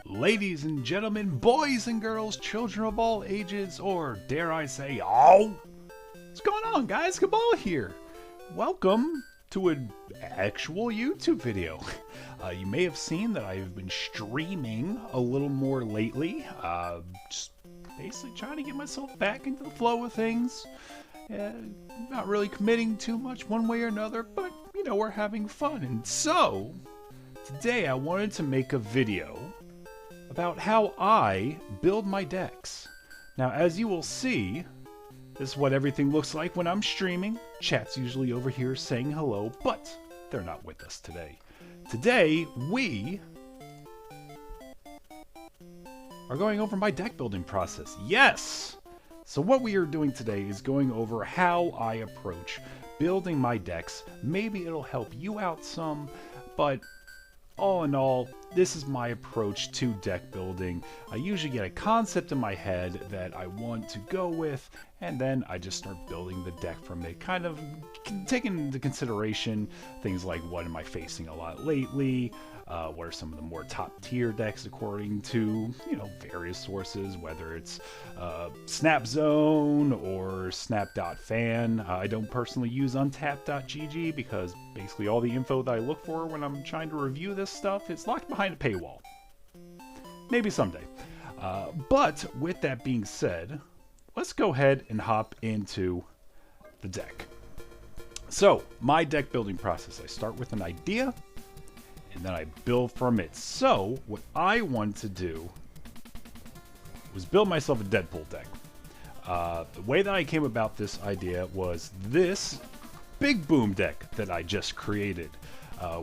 Ladies and gentlemen, boys and girls, children of all ages, or dare I say, all, what's going on, guys? Cabol here. Welcome to an actual YouTube video. You may have seen that I've been streaming a little more lately, just basically trying to get myself back into the flow of things. Not really committing too much one way or another, but you know, we're having fun. And so, today I wanted to make a video about how I build my decks. Now, as you will see, this is what everything looks like when I'm streaming. Chat's usually over here saying hello, but they're not with us today. Today, we are going over my deck building process. Yes! So what we are doing today is going over how I approach building my decks. Maybe it'll help you out some, but all in all, this is my approach to deck building. I usually get a concept in my head that I want to go with, and then I just start building the deck from it, kind of taking into consideration things like what am I facing a lot lately, what are some of the more top tier decks according to, you know, various sources, whether it's Snap Zone or Snap.fan. I don't personally use Untap.gg because basically all the info that I look for when I'm trying to review this stuff is locked behind a paywall. Maybe someday. But with that being said, let's go ahead and hop into the deck. So, my deck building process. I start with an idea, and then I build from it. So, what I wanted to do was build myself a Deadpool deck. The way that I came about this idea was this big boom deck that I just created,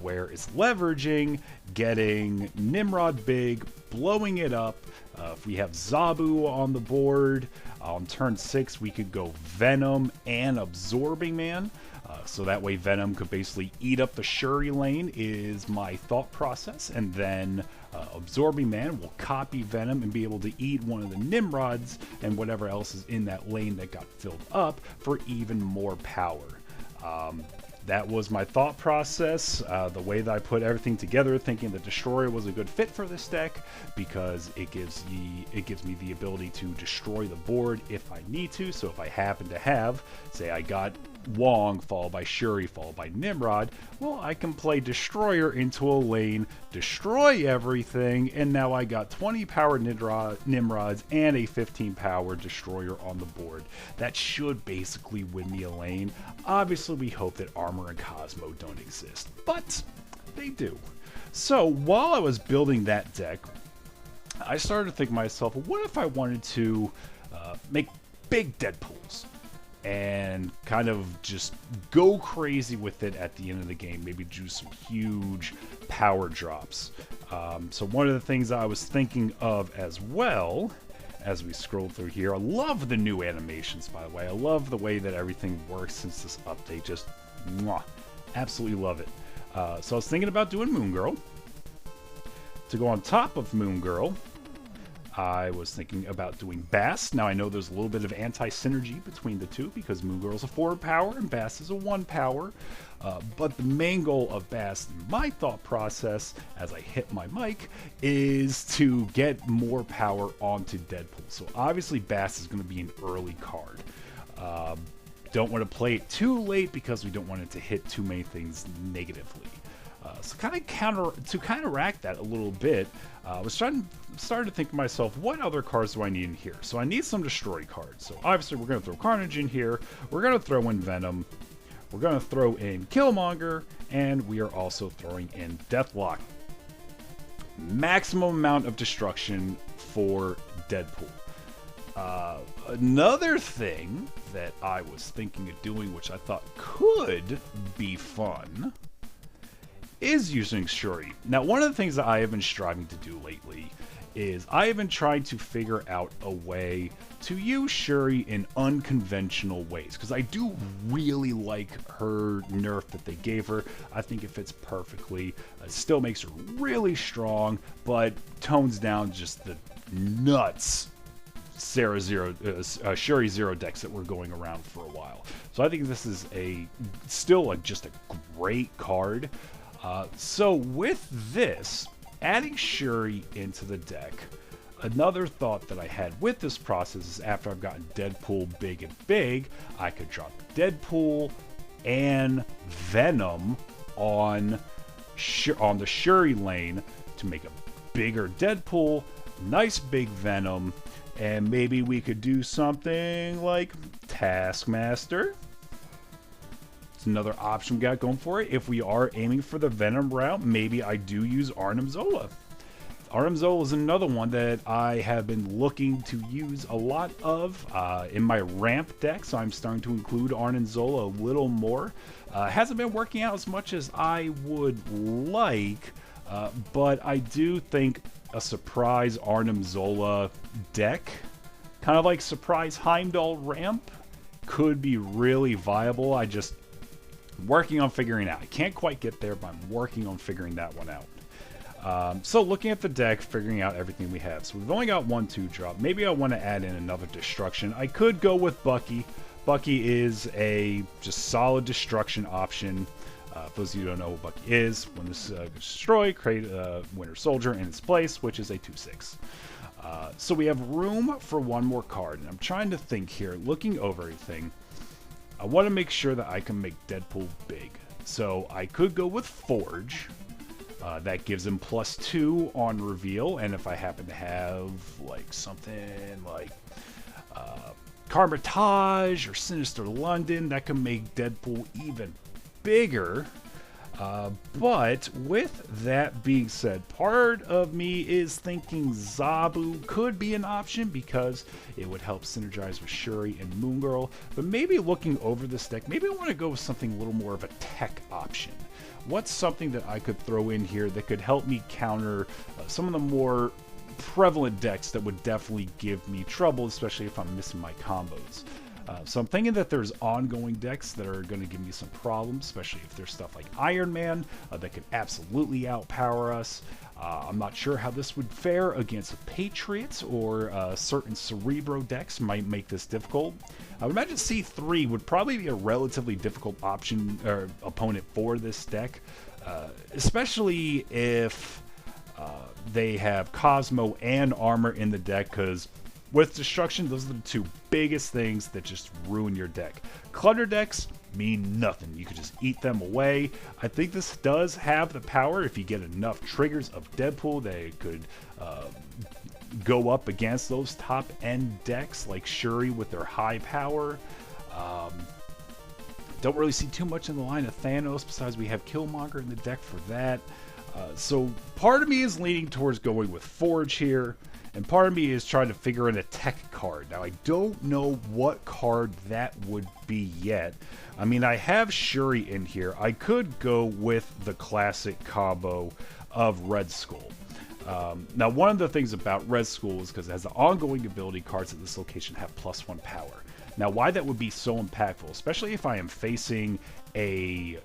where it's leveraging, getting Nimrod big, blowing it up. If we have Zabu on the board, on turn 6 we could go Venom and Absorbing Man. So that way Venom could basically eat up the Shuri lane is my thought process, and then Absorbing Man will copy Venom and be able to eat one of the Nimrods and whatever else is in that lane that got filled up for even more power. That was my thought process, the way that I put everything together, thinking that Destroyer was a good fit for this deck because it gives me the ability to destroy the board if I need to. So if I happen to have, say I got Wong followed by Shuri followed by Nimrod, well, I can play Destroyer into a lane, destroy everything, and now I got 20 power Nimrods and a 15 power Destroyer on the board. That should basically win me a lane. Obviously, we hope that Armor and Cosmo don't exist, but they do. So while I was building that deck, I started to think to myself, what if I wanted to make big Deadpools and kind of just go crazy with it at the end of the game, maybe do some huge power drops. So one of the things I was thinking of as well, as we scroll through here, I love the new animations, by the way. I love the way that everything works since this update. Just mwah, absolutely love it. So I was thinking about doing Moon Girl. To go on top of Moon Girl, I was thinking about doing Bass. Now I know there's a little bit of anti-synergy between the two because Moon Girl's a 4 power and Bass is a 1 power. But the main goal of Bass, in my thought process, as I hit my mic, is to get more power onto Deadpool. So obviously Bass is going to be an early card. Don't want to play it too late because we don't want it to hit too many things negatively. So to counteract that a little bit, I was starting to think to myself, what other cards do I need in here? So I need some Destroy cards. So obviously we're going to throw Carnage in here. We're going to throw in Venom. We're going to throw in Killmonger. And we are also throwing in Deathlock. Maximum amount of destruction for Deadpool. Another thing that I was thinking of doing, which I thought could be fun, is using Shuri. Now, one of the things that I have been striving to do lately is I have been trying to figure out a way to use Shuri in unconventional ways, because I do really like her nerf that they gave her. I think it fits perfectly. It still makes her really strong, but tones down just the nuts Shuri Zero decks that were going around for a while. So I think this is still just a great card. So with this, adding Shuri into the deck. Another thought that I had with this process is after I've gotten Deadpool big and big, I could drop Deadpool and Venom on the Shuri lane to make a bigger Deadpool, nice big Venom, and maybe we could do something like Taskmaster. It's another option we got going for it. If we are aiming for the Venom route, maybe I do use Arnim Zola. Arnim Zola is another one that I have been looking to use a lot of in my ramp deck, so I'm starting to include Arnim Zola a little more. Hasn't been working out as much as I would like, but I do think a surprise Arnim Zola deck, kind of like surprise Heimdall ramp, could be really viable. I just working on figuring out. I can't quite get there, but I'm working on figuring that one out. So looking at the deck, figuring out everything we have. So we've only got 1/2 drop. Maybe I want to add in another destruction. I could go with Bucky. Bucky is a just solid destruction option. For those of you who don't know what Bucky is, when this gets destroyed, create a Winter Soldier in its place, which is a 2/6. So we have room for one more card. And I'm trying to think here, looking over everything. I want to make sure that I can make Deadpool big. So I could go with Forge. That gives him +2 on reveal, and if I happen to have like something like Carmitage or Sinister London, that can make Deadpool even bigger. But with that being said, part of me is thinking Zabu could be an option because it would help synergize with Shuri and Moon Girl. But maybe looking over this deck, maybe I want to go with something a little more of a tech option. What's something that I could throw in here that could help me counter some of the more prevalent decks that would definitely give me trouble, especially if I'm missing my combos? So I'm thinking that there's ongoing decks that are going to give me some problems, especially if there's stuff like Iron Man that could absolutely outpower us. I'm not sure how this would fare against Patriots, or certain Cerebro decks might make this difficult. I would imagine C3 would probably be a relatively difficult option or opponent for this deck, especially if they have Cosmo and Armor in the deck, because with Destruction, those are the two biggest things that just ruin your deck. Clutter decks mean nothing. You could just eat them away. I think this does have the power, if you get enough triggers of Deadpool, that it could go up against those top-end decks like Shuri with their high power. Don't really see too much in the line of Thanos, besides we have Killmonger in the deck for that. So part of me is leaning towards going with Forge here. And part of me is trying to figure in a tech card. Now, I don't know what card that would be yet. I mean, I have Shuri in here. I could go with the classic combo of Red Skull. Now, one of the things about Red Skull is because it has the ongoing ability cards at this location have +1 power. Now, why that would be so impactful, especially if I am facing a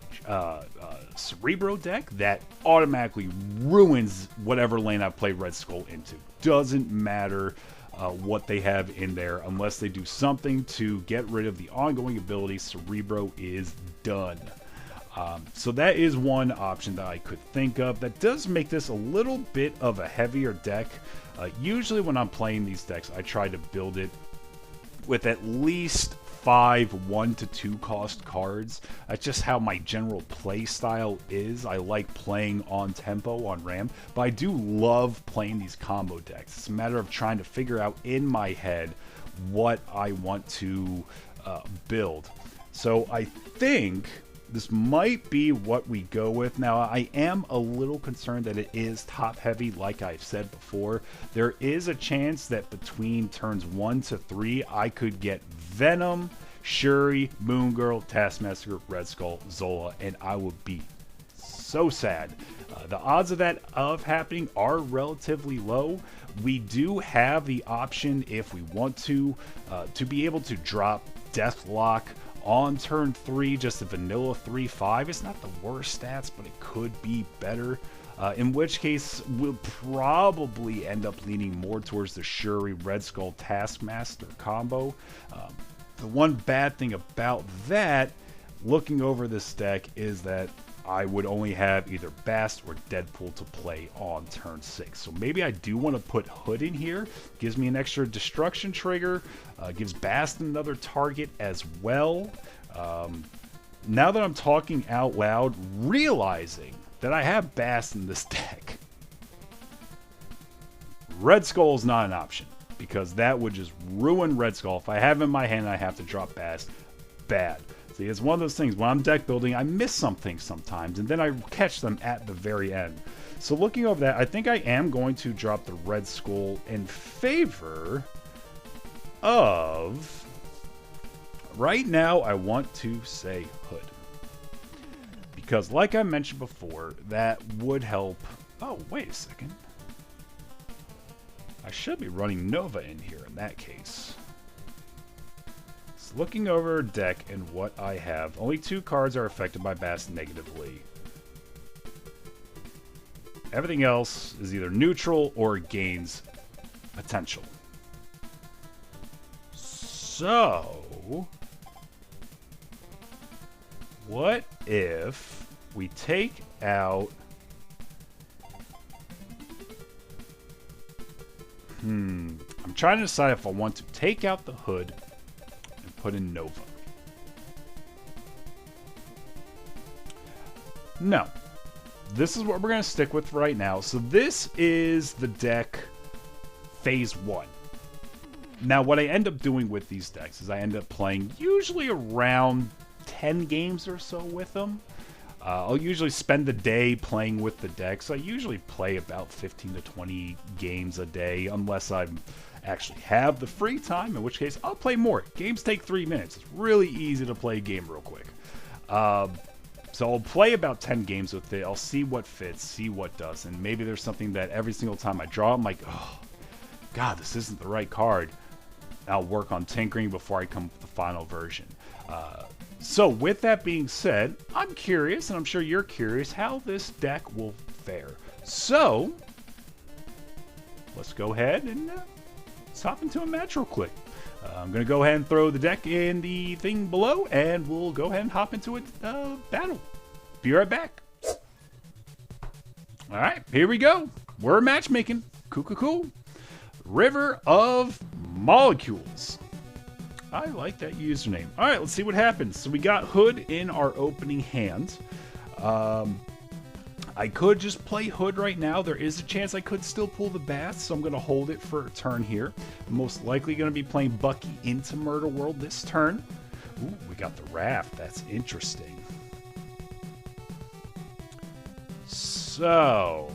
Cerebro deck that automatically ruins whatever lane I play Red Skull into. Doesn't matter what they have in there, unless they do something to get rid of the ongoing ability, Cerebro is done. So that is one option that I could think of. That does make this a little bit of a heavier deck. Usually when I'm playing these decks, I try to build it with at least 5 1 to 2 cost cards. That's just how my general play style is. I like playing on tempo on RAM, but I do love playing these combo decks. It's a matter of trying to figure out in my head what I want to build. So I think this might be what we go with. Now, I am a little concerned that it is top heavy, like I've said before. There is a chance that between turns 1 to 3, I could get Venom, Shuri, Moon Girl, Taskmaster, Red Skull, Zola, and I would be so sad. The odds of that happening are relatively low. We do have the option, if we want to be able to drop Deathlock on turn 3, just a vanilla 3/5. It's not the worst stats, but it could be better. In which case, we'll probably end up leaning more towards the Shuri Red Skull Taskmaster combo. The one bad thing about that, looking over this deck, is that I would only have either Bast or Deadpool to play on turn 6. So maybe I do want to put Hood in here. Gives me an extra destruction trigger. Gives Bast another target as well. Now that I'm talking out loud, realizing that I have Bast in this deck, Red Skull is not an option, because that would just ruin Red Skull. If I have him in my hand and I have to drop Bast, bad. See, it's one of those things, when I'm deck building, I miss some things sometimes, and then I catch them at the very end. So looking over that, I think I am going to drop the Red Skull in favor of... Right now, I want to say Hood. Because like I mentioned before, that would help... Oh, wait a second. I should be running Nova in here in that case. So looking over a deck and what I have, only 2 cards are affected by Bast negatively. Everything else is either neutral or gains potential. So... what if we take out... I'm trying to decide if I want to take out the Hood and put in Nova. No. This is what we're going to stick with right now. So this is the deck Phase 1. Now, what I end up doing with these decks is I end up playing usually around 10 games or so with them. I'll usually spend the day playing with the decks. I usually play about 15 to 20 games a day, unless I actually have the free time, in which case I'll play more. Games take 3 minutes. It's really easy to play a game real quick. So I'll play about 10 games with it. I'll see what fits, see what doesn't. Maybe there's something that every single time I draw, I'm like, oh, God, this isn't the right card. I'll work on tinkering before I come up with the final version. So with that being said, I'm curious, and I'm sure you're curious, how this deck will fare. So, let's go ahead and let's hop into a match real quick. I'm going to go ahead and throw the deck in the thing below, and we'll go ahead and hop into a battle. Be right back. Alright, here we go. We're matchmaking. Cool. River of Molecules. I like that username. All right, let's see what happens. So we got Hood in our opening hand. I could just play Hood right now. There is a chance I could still pull the Bast, so I'm going to hold it for a turn here. Most likely going to be playing Bucky into Murder World this turn. Ooh, we got the Raft. That's interesting. So,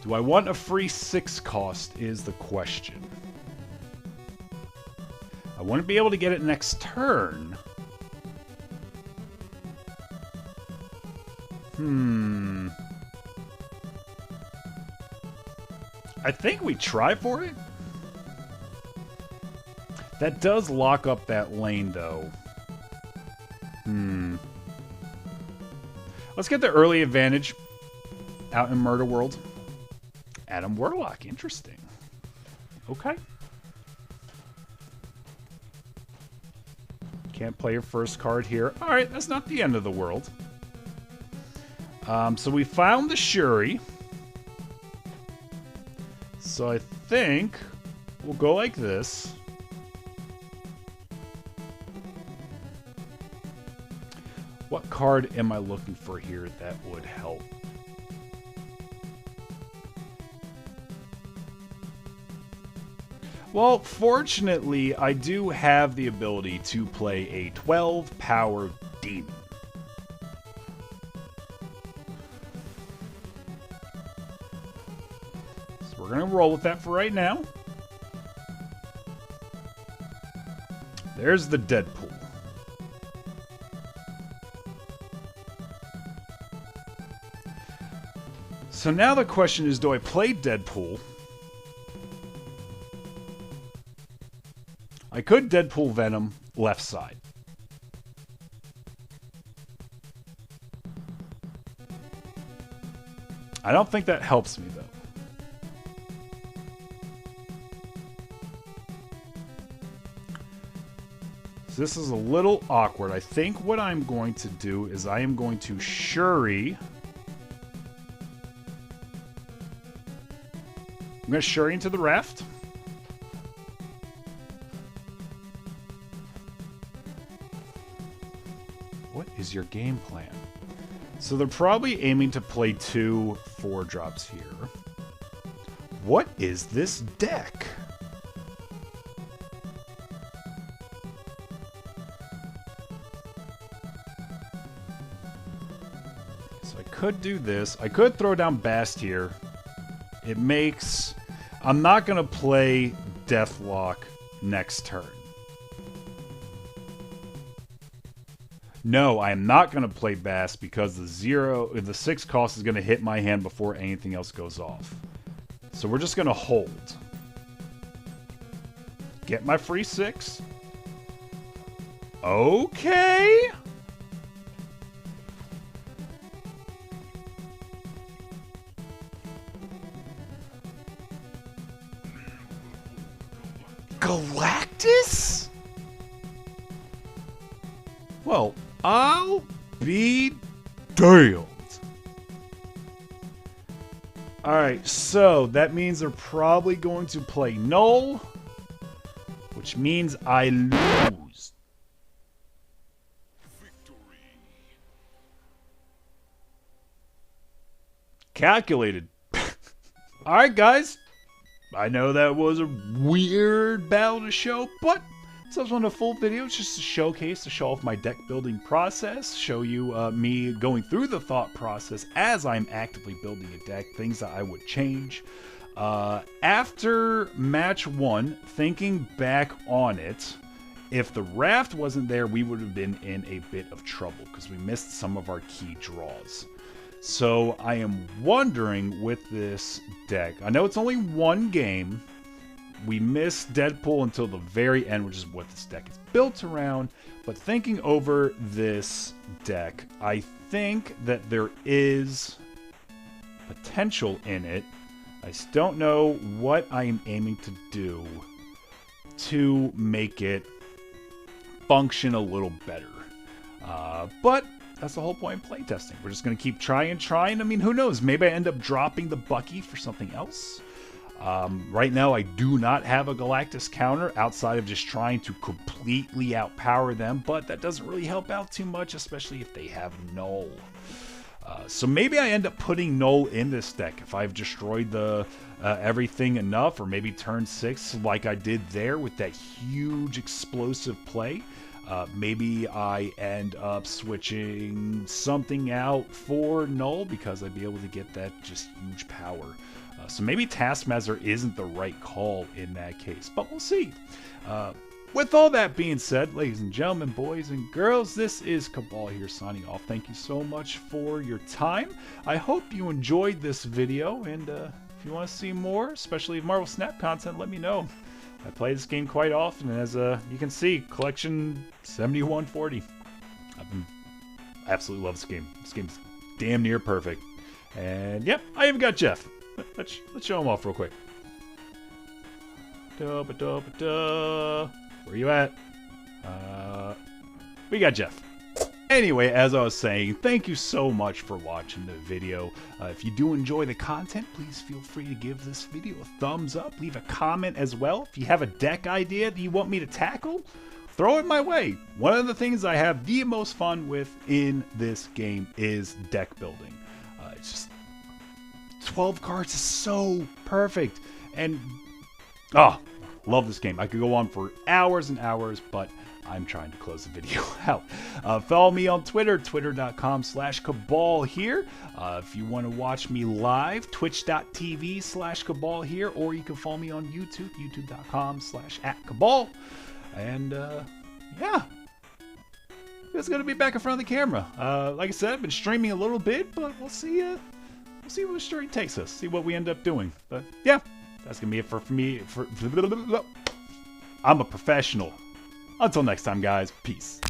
do I want a free 6 cost is the question. I want to be able to get it next turn. I think we try for it. That does lock up that lane, though. Let's get the early advantage out in Murder World. Adam Warlock, interesting. Okay. Can't play your first card here. Alright, that's not the end of the world. So we found the Shuri. So I think we'll go like this. What card am I looking for here that would help? Well, fortunately, I do have the ability to play a 12-power demon. So we're going to roll with that for right now. There's the Deadpool. So now the question is, do I play Deadpool? I could Deadpool Venom left side. I don't think that helps me, though. So this is a little awkward. I think what I'm going to do is I am going to Shuri. I'm going to Shuri into the raft. What is your game plan? So they're probably aiming to play 2 4-drops here. What is this deck? So I could do this. I could throw down Bast here. It makes... I'm not going to play Deathlock next turn. No, I am not going to play Bast because the 6 cost is going to hit my hand before anything else goes off. So we're just going to hold. Get my free 6. Okay. Galactus? Well, I'll be damned. Alright, so that means they're probably going to play Null, which means I lose. Victory. Calculated. Alright, guys. I know that was a weird battle to show, but this was one of the full videos just to showcase, to show off my deck building process, show you me going through the thought process as I'm actively building a deck, things that I would change. After match 1, thinking back on it, if the raft wasn't there, we would have been in a bit of trouble because we missed some of our key draws. So I am wondering with this deck, I know it's only 1 game. We missed Deadpool until the very end, which is what this deck is built around. But thinking over this deck, I think that there is potential in it. I just don't know what I am aiming to do to make it function a little better. But that's the whole point of playtesting. We're just going to keep trying. I mean, who knows? Maybe I end up dropping the Bucky for something else. Right now, I do not have a Galactus counter outside of just trying to completely outpower them, but that doesn't really help out too much, especially if they have Null. So maybe I end up putting Null in this deck if I've destroyed the everything enough, or maybe turn 6 like I did there with that huge explosive play. Maybe I end up switching something out for Null because I'd be able to get that just huge power. So maybe Taskmaster isn't the right call in that case, but we'll see. With all that being said, ladies and gentlemen, boys and girls, this is Cabol here signing off. Thank you so much for your time. I hope you enjoyed this video, and if you want to see more, especially Marvel Snap content, let me know. I play this game quite often, and as you can see, collection 7140. I absolutely love this game. This game's damn near perfect. And yep, I even got Jeff. Let's show him off real quick. Where you at? We got Jeff. Anyway, as I was saying, thank you so much for watching the video. If you do enjoy the content, please feel free to give this video a thumbs up. Leave a comment as well. If you have a deck idea that you want me to tackle, throw it my way. One of the things I have the most fun with in this game is deck building. It's just 12 cards is so perfect. And, love this game. I could go on for hours and hours, but I'm trying to close the video out. Follow me on Twitter, twitter.com/Cabol here. If you want to watch me live, twitch.tv/Cabol here, or you can follow me on YouTube, youtube.com/@Cabol. And, yeah. It's going to be back in front of the camera. Like I said, I've been streaming a little bit, but we'll see where the story takes us, see what we end up doing. But, yeah, that's going to be it for me. I'm a professional. Until next time, guys. Peace.